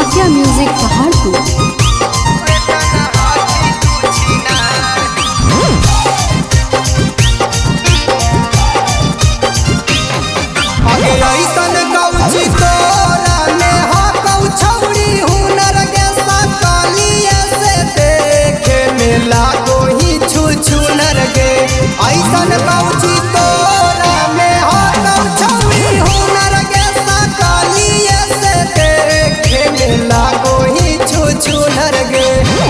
Mafia music Paharpur.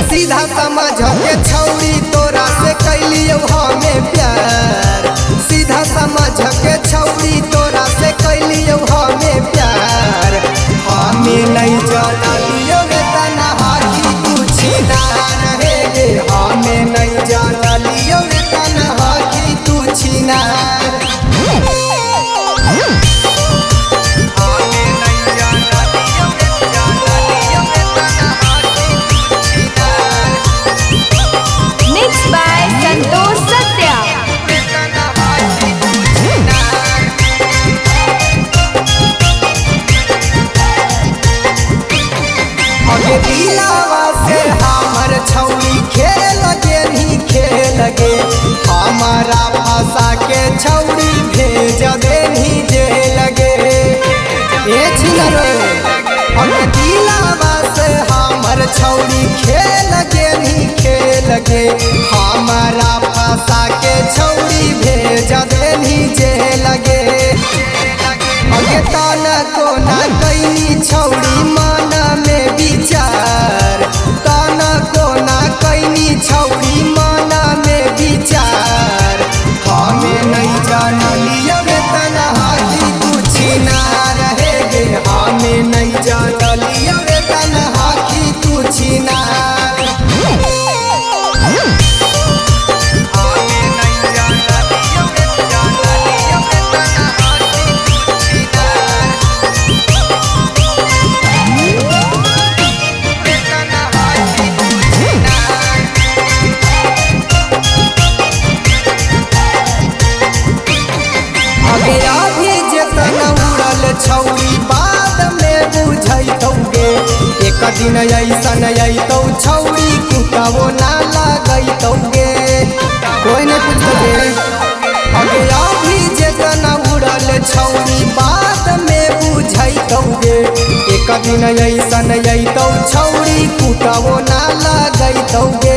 सीधा समझ के छौरी तोरा से कैलियो हमें प्यार, सीधा समझ के छौरी तोरा से कैलियो हमें प्यार। हमें नहीं जानलियो तना हाथी कुछ ना रहेगे, हमें नहीं जानलियो तना हाथी कुछ ना। दिलावा से हमर छौरी खेल गे नहीं खेल गे, हमारा भाषा के छौरी भेज दे नहीं जे लगे। दिलावा से हमर छौरी खेल गे नहीं खेल गे, हमारा भाषा के छौरी भेज दे नहीं जे लगे। तन को ना कैनी छौरी मन में विचार, तन को ना कैनी छौरी मन में विचार। हमें नहीं जानलियो तना हाथी कुछ ना रहेगे, हमें नहीं जानलियो तना हाथी कुछ ना। छौरी बाद में बुझैतौगे, एक दिन ऐसन अतौ छौरी कुटबो ना लगैतौगे। कोई नहीं पूछतोगे अगे अभी जेतना उड़ल छौरी बाद में बुझैतौगे, एक दिन ऐसन अतौ छौरी कुटबो ना लगैतौगे।